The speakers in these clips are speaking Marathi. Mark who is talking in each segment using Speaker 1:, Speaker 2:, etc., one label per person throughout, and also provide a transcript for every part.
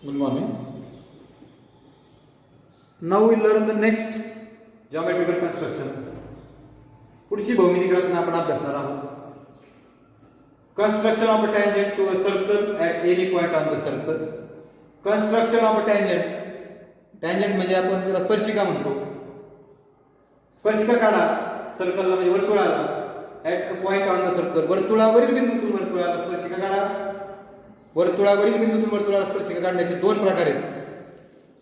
Speaker 1: Good morning. Now we learn the next geometrical construction. पुढची भौमितिक रचना आपण अभ्यासणार आहोत. Construction of a tangent to a circle at any point on the circle. Construction of a tangent. Tangent म्हणजे आपण त्याला स्पर्शिका म्हणतो. स्पर्शिका काढा सर्कलला म्हणजे वर्तुळाला at a point on the circle. वर्तुळावरील बिंदूतून वर्तुळाला स्पर्शिका काढा. वर्तुळावरील बिंदूतून वर्तुळाला स्पर्शिका काढण्याचे दोन प्रकार आहेत.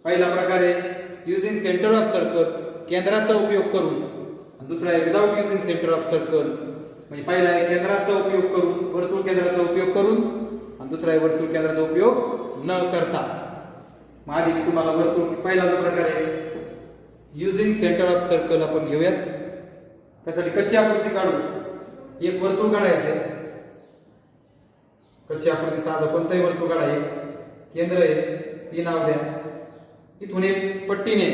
Speaker 1: पहिला प्रकार आहे युजिंग सेंटर ऑफ सर्कल, केंद्राचा उपयोग करून, आणि दुसरा आहे without using centre of circle. म्हणजे पहिला आहे केंद्राचा उपयोग करून, वर्तुळ केंद्राचा उपयोग करून, आणि दुसरा आहे वर्तुळ केंद्राचा उपयोग न करता. मग आधी मी तुम्हाला वर्तुळ पहिला जो प्रकार आहे युजिंग सेंटर ऑफ सर्कल आपण घेऊयात. त्यासाठी कच्ची आकृती काढू. एक वर्तुळ काढायचं आहे. कच्ची आकृती साधं कोणतंही वर्तुळ काढा. एक केंद्र आहे, ती नाव द्या. इथून एक पट्टीने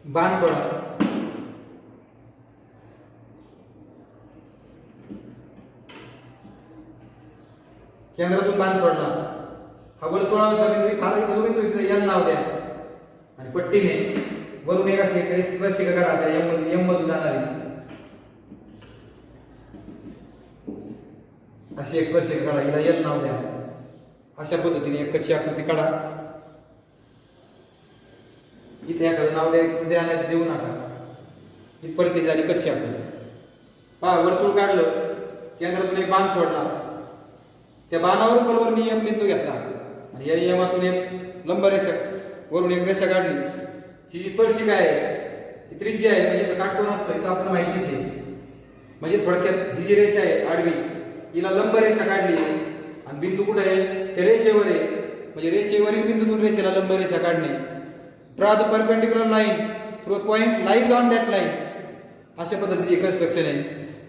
Speaker 1: बाण सोडा. केंद्रातून बाण सोडला. हा वर्तुळाचा बिंदू खाली जो बिंदू तिथे एम नाव द्या. आणि पट्टीने वरून एक अशी स्पर्शिका काढा. त्या एम मधून जाणारी अशी एक स्पर्शिका काढा. हिला एल नाव द्या. अशा पद्धतीने एक कच्ची आकृती काढा. इथे एखादं नाव द्यायचं द्या, नाही देऊ नका. इथपर्यंत झाली कच्ची आकृती. पहा, वर्तुळ काढलं, केंद्रातून एक बाण सोडला. त्या बाणावरून बरोबर मी एम बिंदू घेतला आणि या एमातून एक लंब रेषा, वरून एक रेषा काढली. ही जी स्पर्शिका आहे ही त्रिज्या आहे, म्हणजे काटकोन असतं इथं आपण माहितीच आहे. म्हणजे थोडक्यात ही जी रेषा आहे आडवी, हिला लंब रेषा काढली आहे आणि बिंदू कुठे आहे त्या रेषेवर आहे. म्हणजे रेषेवरील बिंदूतून रेषेला लंब रेषा काढणे. Draw the perpendicular line through a point lies on that line. अशा पद्धतीची कन्स्ट्रक्शन आहे.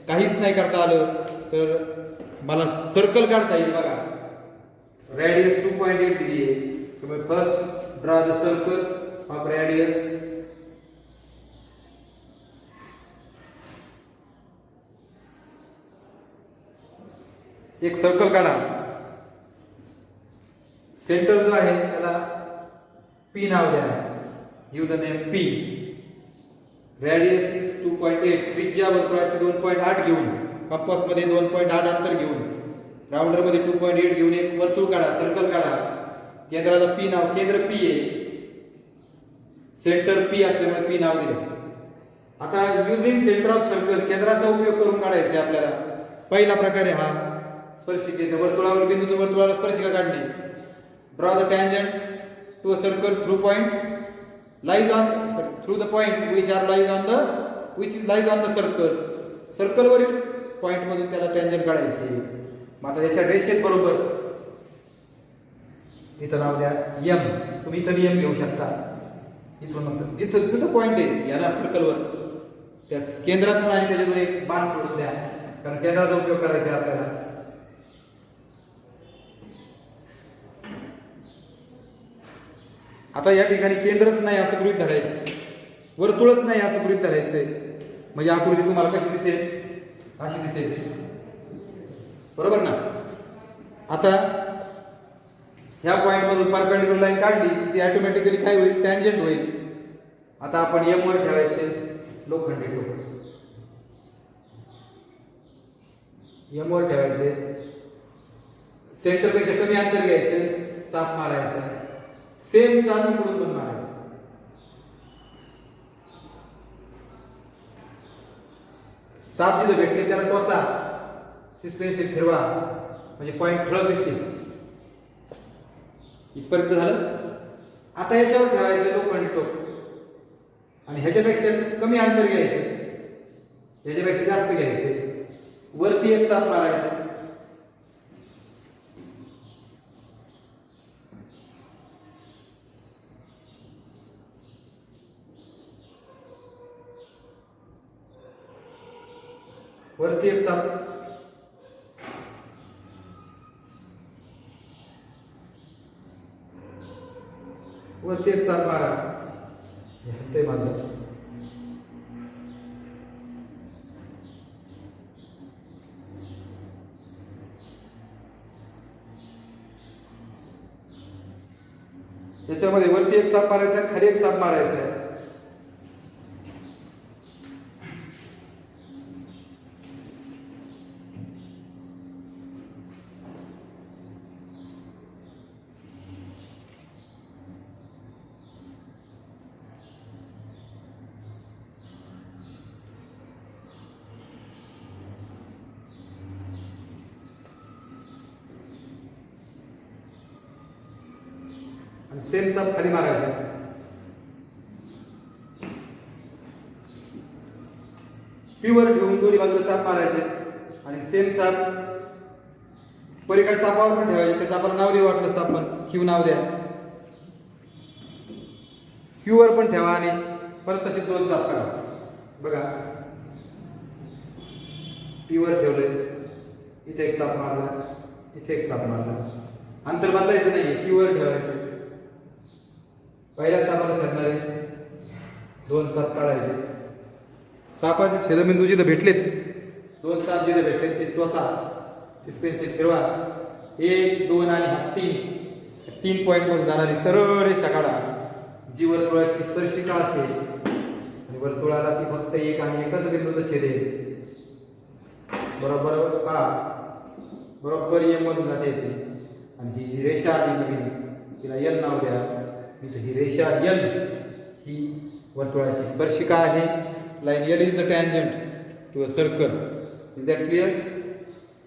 Speaker 1: काहीच नाही करता आलं तर मला सर्कल काढता येईल. बघा, रेडियस 2.8 दिली आहे. तुम्ही first draw the circle of radius. एक सर्कल काढा. सेंटर जो आहे त्याला पी नाव द्या. Give the name P. Radius is 2.8. त्रिज्या वर्तुळाची 2.8 घेऊन, कंपास मध्ये 2.8 अंतर घेऊन, राउंडर मध्ये 2.8 घेऊन एक वर्तुळ काढा, सर्कल काढा. केंद्राला पी नाव, केंद्र पी आहे, सेंटर पी असल्यामुळे पी नाव दिले. आता युजिंग सेंटर ऑफ सर्कल, केंद्राचा उपयोग करून काढायचे आपल्याला. पहिला प्रकार आहे हा स्पर्शिकेचा. वर्तुळावर बिंदूतून वर्तुळाला स्पर्शिका काढणे. Draw the tangent to a circle through point lies on through the point which lies on the circle. सर्कलवरील पॉइंट मधून त्याला टँजंट काढायचे. मग आता याच्या रेषेत बरोबर इथं नाव द्या एम. तुम्ही इथं एम घेऊ शकता. इथून जिथं जिथं पॉइंट आहे याला सर्कलवर त्या केंद्रातून आणि त्याच्यातून एक बाण सोडून द्या, कारण केंद्राचा उपयोग करायचा आहे आपल्याला. आता या ठिकाणी केंद्रच नाही असं गृहीत धरायचं, वर्तुळच नाही असं गृहीत धरायचंय. म्हणजे आकृती तुम्हाला कशी दिसेल, अशी दिसेल. बरोबर ना. आता ह्या पॉइंट मधून परपेंडिक्युलर लाईन काढली की ती ऑटोमॅटिकली काय होईल, टँजंट होईल. आता आपण एम वर ठेवायचे लोखंडी टोक. एम वर ठेवायचे. सेंटर पेक्षा कमी अंतर घ्यायचं, चाप मारायचा. सेम चाप इकडून पण मारायचा. चाप जिथं भेटले त्याला टोचा, स्पेसिफिक ठेवा, म्हणजे पॉइंट ठळक दिसते. इथपर्यंत झालं. आता याच्यावर ठेवायचं लोखंडी टोक आणि ह्याच्यापेक्षा कमी अंतर घ्यायचं, ह्याच्यापेक्षा जास्त घ्यायचं. वरती एक चाप मारायचा. वरती एक चाप, वरती एक चाप मारा. ते माझं याच्यामध्ये वरती एक चाप मारायचा आहे, खाली एक चाप मारायचा आहे. आणि सेम चाप खाली मारायचा. पीवर ठेवून दोन्ही बाजूला चाप मारायचे आणि सेम चाप पलीकडे चापावर पण ठेवायचे. त्या चापाला नाव देऊ वाटलं तर आपण क्यू नाव द्या. क्यू वर पण ठेवा आणि परत तसे दोन चाप काढा. बघा पीवर ठेवलंय, इथे एक चाप मारला, इथे एक चाप मारला. अंतर बदलायचं नाही, क्यू वर ठेवायचं. पहिल्या चापाला छेदणारे दोन चाप काढायचे. चापाचे छेदबिंदू जिथे भेटलेत, दोन चाप जिथे भेटलेत ते टोचा सस्पेन्शन फिरवा. 1 2 आणि हा 3 पॉईंट मधून जाणारी सरळ रेषा काढा जी वर्तुळाची स्पर्शिका असेल आणि वर्तुळाला ती फक्त एक आणि एकच बिंदूत छेदेल. बरोबर पहा, बरोबर एम मधून जाते येते. आणि ही जी रेषा आहे नवीन तिला एल नाव द्या. इथे ही रेषा एल ही वर्तुळाची स्पर्शिका आहे. Line L is the tangent to a circle. Is that clear?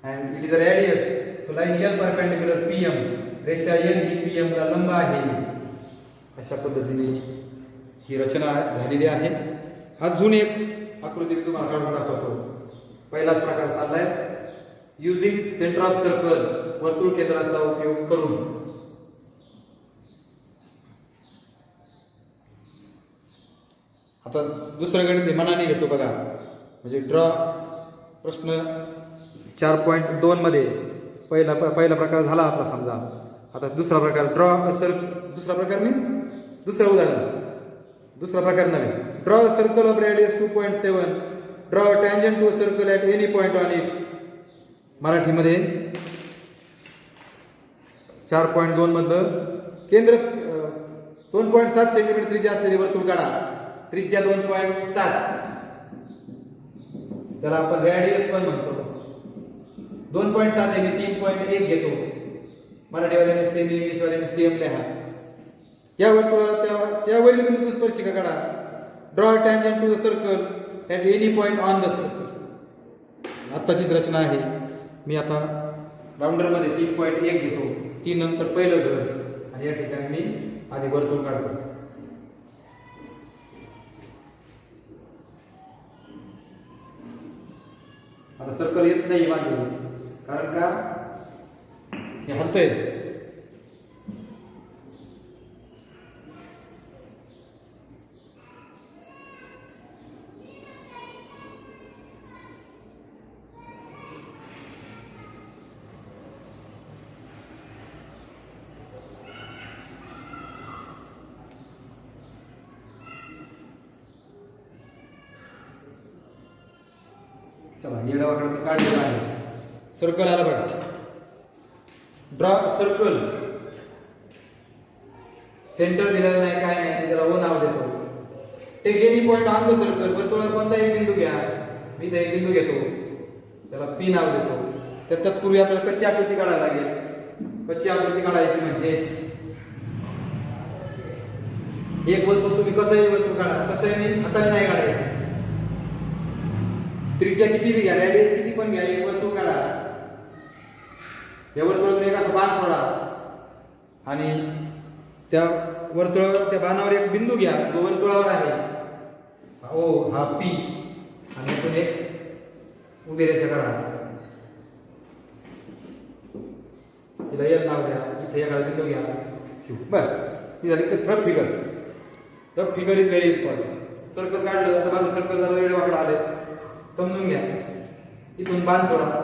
Speaker 1: And it is a radius. So line L perpendicular PM. रेषा एल ही पीएम ला लंब आहे. अशा पद्धतीने ही रचना झालेली आहे. अजून एक आकृती मी तुम्हाला काढून दाखवतो. पहिलाच प्रकार चाललाय युजिंग सेंटर ऑफ सर्कल. वर्तुळ केंद्राचा उपयोग करून. आता दुसरं गणित मनाने घेतो बघा. म्हणजे ड्रॉ प्रश्न 4.2 मध्ये पहिला प्रकार झाला आपला समजा. आता दुसरा प्रकार ड्रॉ दुसरा प्रकार मीन्स दुसरं उदाहरण. दुसरा प्रकार नव्हे. Draw a circle of radius 2.7. Draw a tangent to a circle at any point on it. मराठीमध्ये 4.2 मधलं केंद्र 2.7 सेंटीमीटर त्रिज्या असलेले वर्तुळ काढा. त्रिज्या 2.7. त्याला आपण रेडियस पण म्हणतो. 2.7 आहे, मी 3.1 घेतो. मराठीवाल्याने सेम, इंग्लिशवाल्याने सेम लिहा. या वर्तुळाला त्यावरील बिंदू स्पर्शिका काढा. Draw tangent to the circle at any point on the circle. आत्ताचीच रचना आहे. मी आता राऊंडरमध्ये 3.1 घेतो. 3 नंतर पहिलं घर आणि या ठिकाणी मी आधी वर्तुळ काढतो. आता सर्कल येत नाही माझं, कारण का हे हलतंय. चला येडावाकडे मी काढलेला आहे. सर्कल आला बघा. Draw circle. सेंटर दिलेलं नाही, काय नाही, त्याला ओ नाव देतो. Take any point on the circle. वर्तुळावर कोणता एक बिंदू घ्या. मी इथे एक बिंदू घेतो, त्याला पी नाव देतो. तत्पूर्वी आपल्याला कच्ची आकृती काढायला लागेल. कच्ची आकृती काढायची म्हणजे एक वर्तुळ तुम्ही कसंही वर्तुळ काढा. कसंही हाताने नाही काढायचं. त्रिज्या किती बी घ्या, रेडियस किती पण घ्या, एक वर्तुळ काढा. या वर्तुळातून एक असा बाण सोडा आणि त्या वर्तुळावर, त्या बाणावर एक बिंदू घ्या जो वर्तुळावर आहे. ओ हा पी. आणि इथून एक उभी रेषा काढा. तिला एल नाव द्या. इथे एखादा बिंदू घ्या, क्यू. बस ही झाली rough figure. Rough figure is very important. Circle काढलं. आता माझं सर्कल जरा वेळ वाकडा आले, समजून घ्या. इथून बाण सोडा.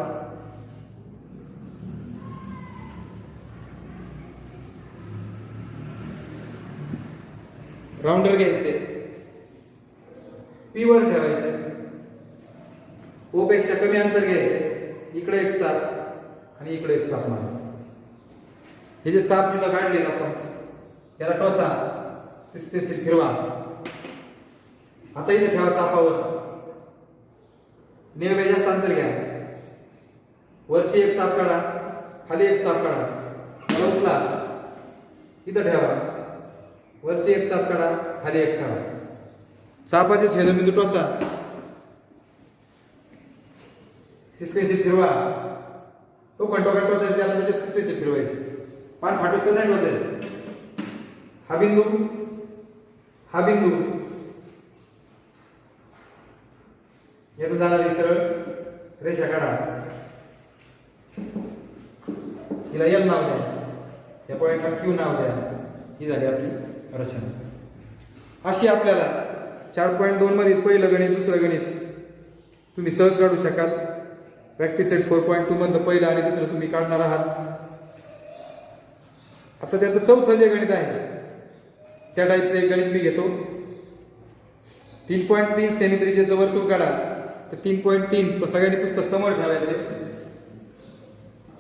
Speaker 1: राऊंडर घ्यायचे, पी वर ठेवायचे. ओ पेक्षा कमी अंतर घ्यायचे. इकडे एक चाप आणि इकडे एक चाप मारायचा. हे जे चाप जिथं काढले आपण त्याला टोचा, स्पेसिफिक फिरवा. आता इथे ठेवा चापावर, नेमक्या अंतर घ्या, वरती एक चाप काढा, खाली एक चाप काढा, त्याला उचला, इथं ठेवा, वरती एक चाप काढा, खाली एक काढा, चापाचे छेदबिंदू टोचा, स्पेसिफिक फिरवा. तो खंडोखंड टोचायचा, त्याला त्याचे स्पेसिफिक फिरवायचे, पान फाटूस तर नाही टोचायचं. हा बिंदू, हा बिंदू, यातून जाणारी सरळ रेषा काढा, हिला एल नाव द्या, या पॉइंटला क्यू नाव द्या. ही झाली आपली रचना. अशी आपल्याला 4.2 मध्ये पहिलं गणित, दुसरं गणित तुम्ही सहज काढू शकाल. प्रॅक्टिस सेट 4.2 मधलं पहिलं आणि दुसरं तुम्ही काढणार आहात. आता त्याचं चौथं जे गणित आहे त्या टाईपचं एक गणित मी घेतो. 3.3 सेमी त्रिज्येचं वर्तुळ काढा. तर 3.3 सगळ्यांनी पुस्तक समोर ठेवायचे.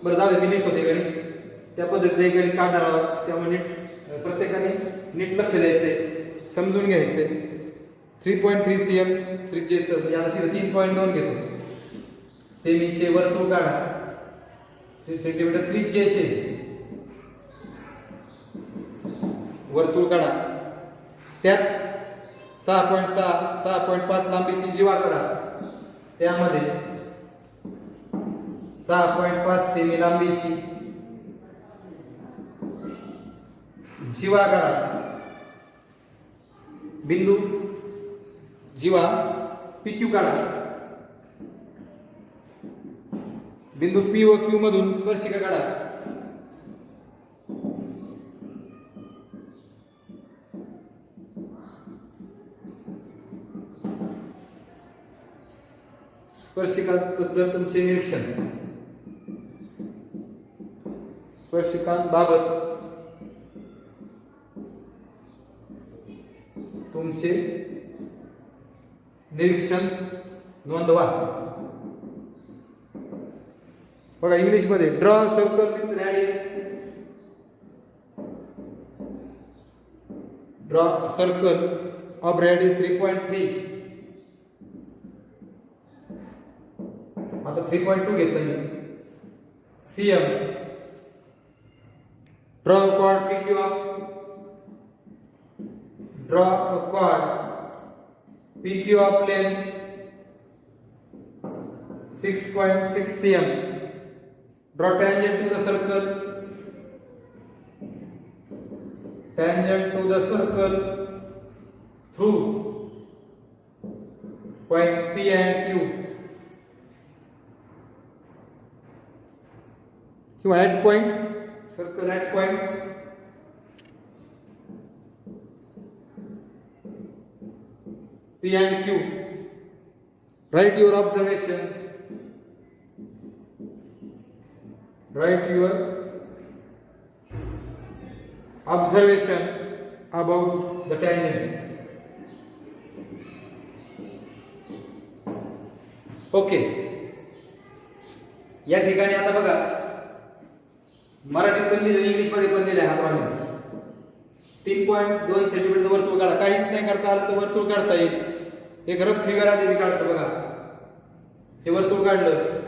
Speaker 1: बरं जाऊ दे, मी लिहितो ते गणित. त्या पद्धतीचं एक गणित काढणार आहोत, त्यामुळे प्रत्येकाने नीट लक्ष द्यायचे, समजून घ्यायचे. 3.3 cm त्रिज्येचं, याला तिथं 3.2 घेतो. सेमीचे वर्तुळ काढा, सेंटीमीटर त्रिज्येचे वर्तुळ काढा. त्यात 6.6, 6.5 लांबीची जीवा काढा. त्यामध्ये 6.5 सेमी लांबीची जीवा काढा. बिंदू जीवा PQ काढा. बिंदू P व Q मधून स्पर्शिका काढा. स्पर्शिकांबद्दल तुमचे निरीक्षण. स्पर्शिकांबाबत तुमचे निरीक्षण नोंदवा. बघा इंग्लिश मध्ये draw circle with radius. Draw circle of radius 3.3. आता 3.2 घेतलं मी. CM. Draw chord PQ of. Draw chord PQ of length 6.6 cm. Draw tangent to the circle. Tangent to the circle through point P and Q. Q at point, circle at point. P and Q. Write your observation. Write your observation about the tangent. Okay. या ठिकाणी आता बघा, मराठीत पण लिहिलं, इंग्लिश मध्ये पण लिहिलं. हा प्रॉब्लेम 3.2 सेंटीमीटर वर्तुळ काढा. काहीच नाही करता आलं तर वर्तुळ काढता येईल. एक रफ फिगर आधी मी काढतो. बघा, हे वर्तुळ काढलं.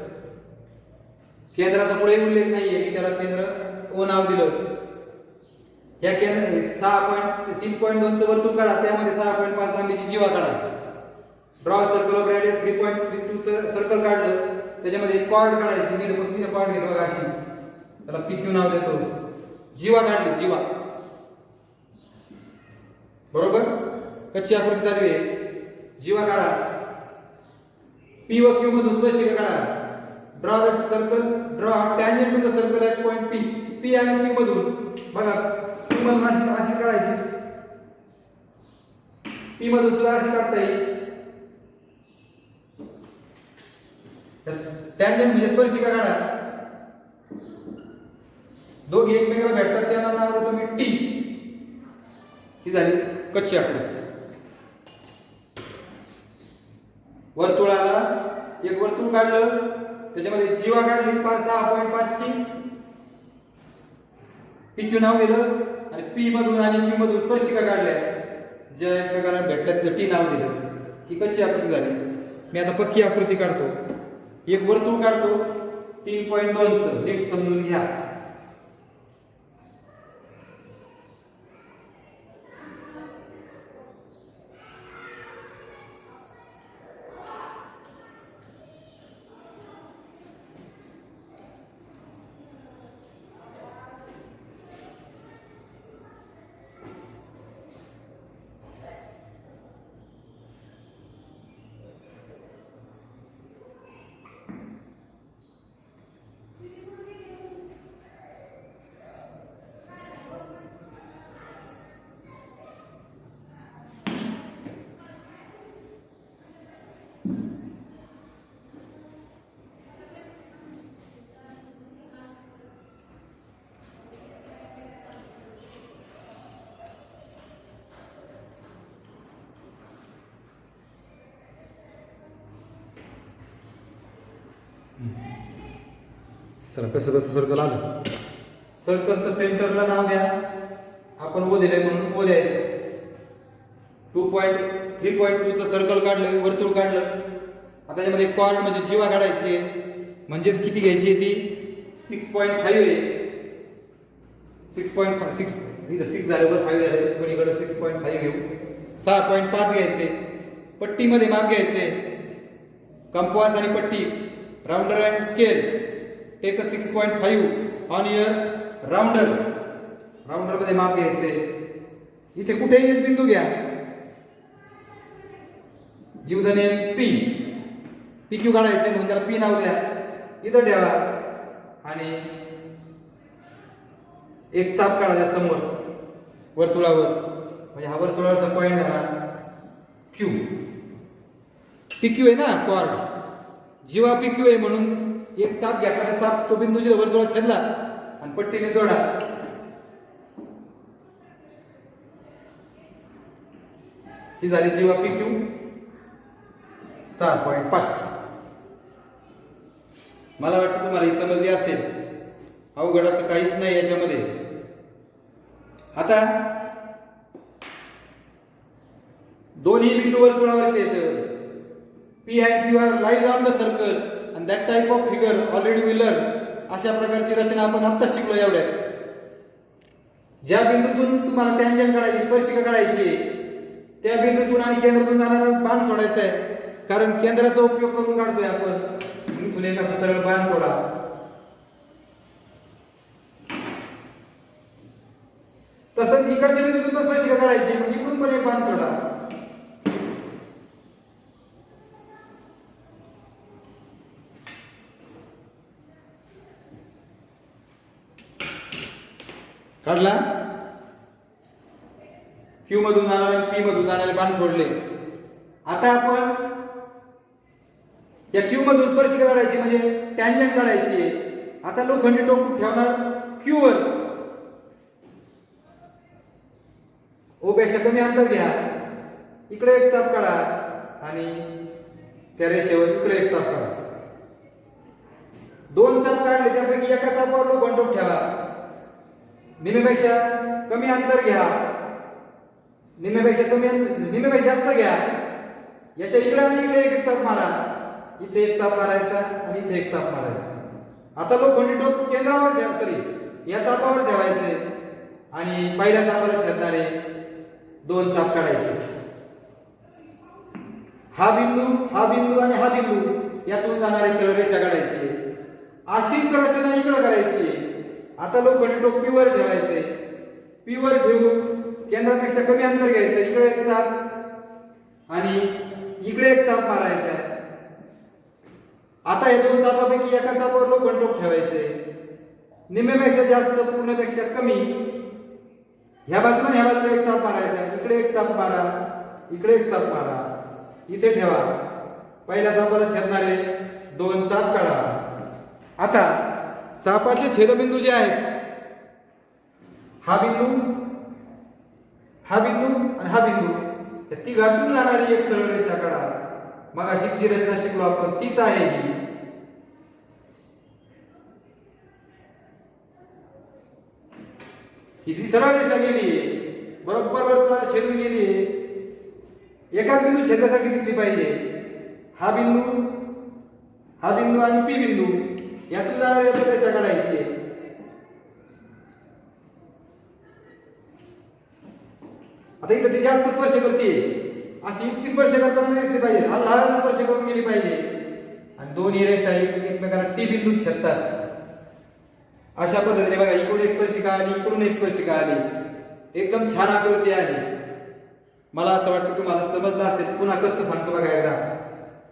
Speaker 1: केंद्राचा पुढे उल्लेख नाहीये, मी त्याला केंद्र O नाव दिलं. या केंद्र 3.2 चं वर्तुळ काढा. त्यामध्ये 6.5 लांबीची जीवा काढा. ड्रॉ सर्कल ऑफ रेडियस 3.32 चं सर्कल काढलं. त्याच्यामध्ये कॉर्ड काढायची. मी इथं कॉर्ड घेतो बघा अशी, त्याला PQ नाव देतो. जीवा काढली, जीवा. बरोबर, कच्ची आकृती चालू आहे. जीवा काढा. P व Q मधून स्पर्शिका काढा. Draw the circle, draw tangent to the circle at point P. P आणि Q मधून बघा, P मधून अशी काढायची. P मधून सुद्धा अशी काढता येईल. टॅन्जंट म्हणजे स्पर्शिका काढा. दोघे एकमेकांना भेटतात, त्यांना नाव देतो मी T. ही झाली कच्ची आकृती. वर्तुळाला एक वर्तुळ काढलं, त्याच्यामध्ये जीवा काढली 6.5 ची. PQ नाव दिलं आणि पी मधून आणि क्यू मधून स्पर्शिका काढल्या, ज्या एकमेकांना भेटल्यात टी नाव दिलं. ही कच्ची आकृती झाली. मी आता पक्की आकृती काढतो. एक वर्तुळ काढतो 3.2चं, नीट समजून घ्या. चला कसं कसं सर्कल आलं. सर्कलचं सेंटरला नाव द्या. आपण ओ दिलंय म्हणून ओ द्यायचं. 3.2चं सर्कल काढलं, वर्तुळ काढलं. आता त्याच्यामध्ये कॉर्ड म्हणजे जीवा काढायची आहे. म्हणजेच किती घ्यायची आहे ती 6.5 आहे. 6.6 इथं 6 झाल्यावर 5 झाले, कोणीकडे 6.5 घेऊ. 6.5 घ्यायचे. पट्टीमध्ये माप घ्यायचे. कंपास आणि पट्टी, rounder and scale. Take a 6.5 on your rounder. Rounder मध्ये माप घ्यायचे. इथे कुठेही एक बिंदू घ्या. Give the name P. P Q काढायचे म्हणून त्याला पी नाव द्या. इथं ठेवा आणि एक चाप काढा त्या समोर वर्तुळावर. म्हणजे हा वर्तुळाचा पॉइंट झाला क्यू. पी क्यू आहे ना कॉर्ड. जेव्हा पी क्यू आहे म्हणून एक चाप घ्या. त्या चाप तो बिंदू जे वर्तुळात छेदला आणि पट्टीने जोडा. ही झाली जीवा पी क्यू 6.5. मला वाटतं तुम्हाला ही समजली असेल. अवघड असं काहीच नाही याच्यामध्ये. आता दोन्ही बिंदू वर्तुळावरचे आहेत. P and Q are lies on the circle and that type of figure already we learned. अशा प्रकारची रचना आपण आता शिकलो. एवढ्यात ज्या बिंदूतून तुम्हाला टँजंट काढायची, स्पर्शिका काढायची, त्या बिंदूतून आणि केंद्रातून जाणारा बाण सोडायचा आहे. कारण केंद्राचा उपयोग करून काढतोय आपण. इथून एक असं सरळ बाण सोडा. तसंच इकडच्या बिंदूतून पण स्पर्शिका काढायची, मग इकडून पण एक बाण सोडा. काढला. क्यू मधून जाणारे, पी मधून जाणारे बाण सोडले. आता आपण या क्यू मधून स्पर्शिका काढायची म्हणजे टँजंट काढायची. आता लोखंडी टोक ठेवणार क्यू वर. ओ पेक्षा कमी अंतर घ्या. इकडे एक चाप काढा आणि त्या रेषेवर इकडे एक चाप काढा. दोन चाप काढले, त्यापैकी एका चापावर लोखंड टोक ठेवा. निम्मेपेक्षा कमी अंतर घ्या. निम्मेपेक्षा जास्त घ्या. याच्या इकडे आणि इकडे एक चाप मारा. इथे एक चाप मारायचा आणि इथे एक चाप मारायचा. आता लोखंडी टोक केंद्रावर ठेवा. सॉरी, या चापावर ठेवायचे आणि पहिल्या चापाला छेदणारे दोन चाप काढायचे. हा बिंदू आणि हा बिंदू यातून जाणारी सरळ रेषा काढायची. अशीच रचना इकडे करायची. आता लोखंडी टोक पी वर ठेवायचे. पी वर ठेवून केंद्रापेक्षा कमी अंतर घ्यायचं. इकडे एक चाप आणि इकडे एक चाप मारायचा. आता हे दोन चापापैकी एका चापावर लोखंड टोक ठेवायचे. निम्म्यापेक्षा जास्त, पूर्णपेक्षा कमी. ह्या बाजूला ह्या बाजूला एक चाप मारायचा. इकडे एक चाप मारा, इकडे एक चाप मारा. इथे ठेवा. पहिल्या चापाला छेदणारे दोन चाप काढा. आता चापाचे छेदबिंदू जे आहेत, हा बिंदू आणि हा बिंदू, या तिघातून जाणारी एक सरळ रेषा काढा. मग अशी जी रचना शिकलो आपण तीच आहे ही. ही जी सरळ रेषा गेली बरोबर वर्तुळाला छेदून गेली एकाच बिंदू छेदण्यासारखी दिसली पाहिजे. हा बिंदू आणि पी बिंदू यातून जाणारी रेषा काढायची आहे. आता इथं ती जास्त स्पर्श करते अशी इतकी स्पर्श करताना नाही दिसली पाहिजे. हा लहान स्पर्श करून गेली पाहिजे आणि दोन्ही रेषा एकमेकांना टी बिंदूत छेदतात. अशा पद्धतीने बघा इकडून एक स्पर्शिका आली इकडून एक स्पर्शिका आली. एकदम छान आकृती आहे. मला असं वाटतं तुम्हाला समजलं असेल. पुन्हा कच्च सांगतो बघा एकदा.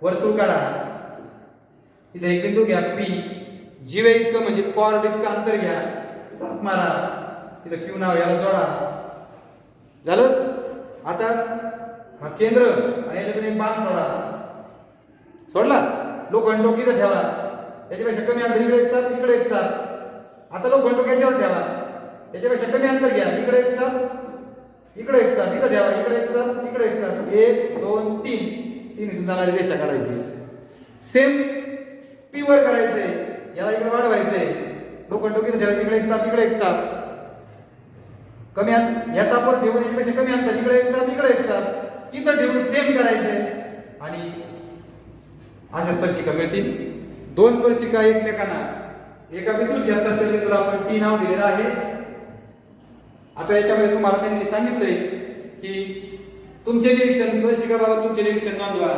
Speaker 1: वर्तुळ काढा. इथे एक बिंदू घ्या पी. जीवे इतकं म्हणजे कॉर्ड इतकं अंतर घ्या. चाप मारा. तिथं क्यू नाव याला जोडा. झालं. आता हा केंद्र आणि याच्यातून एक बाण सोडला. लोखंड टोक इथं ठेवा. याच्यापेक्षा कमी अंतर इकडे एक चाप इकडे एक चाप. आता लोखंड टोक याच्यावर ठेवा. याच्यापेक्षा कमी अंतर घ्या. इकडे एक चाप इकडे एक चाप इकडे ठेवा. इकडे एक चाप इकडे एक चाप. 1 2 3 इथून जाणारी रेषा काढायची. सेम पी वर करायचंय. याला इकडे वाढवायचंय. लोखंड टोक इथं ठेवायचं. इकडे एक चाप इकडे एक चाप. कमी अंतर या चापावर ठेवून याच्यापेक्षा कमी अंतर इकडे एक चाप इकडे एक चाप इथं ठेवून सेम करायचंय आणि अशा स्पर्शिका मिळतील. दोन स्पर्शिका एकमेकांना एका बिंदूत छेदतात. त्या बिंदूला आपण टी नाव दिलेलं आहे. आता याच्यामध्ये तुम्हाला त्यांनी सांगितलंय की तुमचे निरीक्षण स्पर्शिकाबाबत तुमचे निरीक्षण नोंदवा.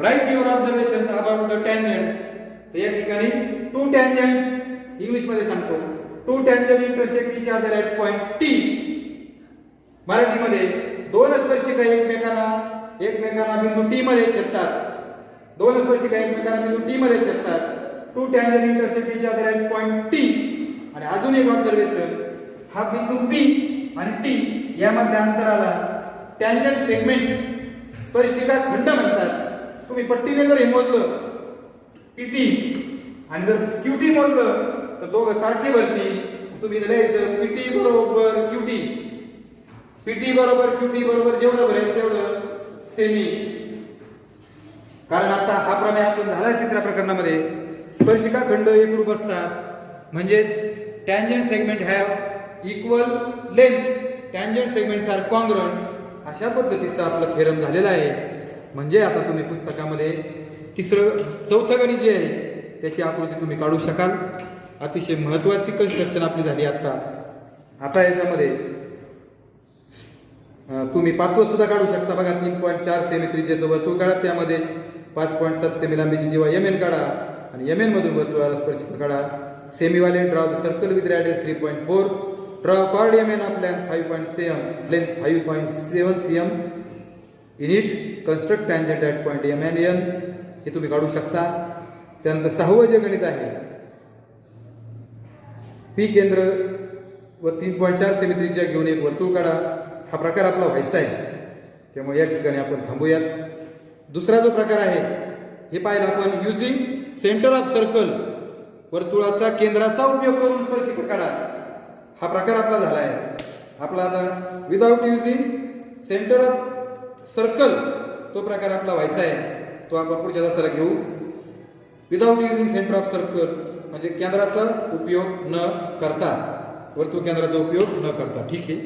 Speaker 1: Write your observation about the tangent. तर या ठिकाणी टू टँजंट्स इंग्लिश मध्ये सांगतो. Two tangent intersect each other at point T. मराठीमध्ये दोन स्पर्शिका एकमेकांना बिंदू टी मध्ये छेदतात. दोन स्पर्शिका एकमेकांना बिंदू टी मध्ये छेदतात. Two tangent intersect each other at point T. आणि अजून एक ऑब्झर्वेशन. हा बिंदू पी आणि टी यामधल्या अंतराला टँजंट सेगमेंट स्पर्शिका खंड म्हणतात. तुम्ही पट्टीने जर हे मोजलं पीटी आणि जर क्यूटी मोजलं तर दोघं सारखे भरतील. तुम्ही लिहायचं पीटी बरोबर क्यूटी. पीटी बरोबर क्यूटी बरोबर जेवढं भरेल तेवढं सेमी. कारण आता हा प्रमेय आपण झाला तिसऱ्या प्रकरणामध्ये. स्पर्शिका खंड एकरूप असतात म्हणजेच tangent segment have equal length. Tangent segments are congruent. अशा पद्धतीचा आपला थेरम झालेला आहे. म्हणजे आता तुम्ही पुस्तकामध्ये चौथं गणित जे आहे त्याची आकृती तुम्ही काढू शकाल. अतिशय महत्वाची कन्स्ट्रक्शन आपली झाली आता याच्यामध्ये तुम्ही पाचवं सुद्धा काढू शकता. बघा 3.4 सेमी त्रिज्येचं वर्तुळ काढा. त्यामध्ये 5.7 सेमी लांबीची जेव्हा एमएन काढा आणि एमएन मधून वर्तुळाला स्पर्शिका काढा. सेमीवाले draw the circle with radius 3.4. Draw chord MN of length 5.7 cm length 5.7 cm in it construct tangent at point MN N. हे तुम्ही काढू शकता. त्यानंतर सहावं जे गणित आहे पी केंद्र व 3.4 सेमी त्रिज्या घेऊन एक वर्तुळ काढा. हा प्रकार आपला व्हायचा आहे. त्यामुळे या ठिकाणी आपण थांबूयात. दुसरा जो प्रकार आहे हे पाहिलं आपण युजिंग सेंटर ऑफ सर्कल. वर्तुळाचा केंद्राचा उपयोग करून स्पर्शिका काढा. हा प्रकार आपला झाला आहे. आपला आता without using centre of circle तो प्रकार आपला व्हायचा आहे. तो आपण पुढच्या तासाला घेऊ. Without using centre of circle म्हणजे केंद्राचा उपयोग न करता. वर्तुळ केंद्राचा उपयोग न करता. ठीक आहे.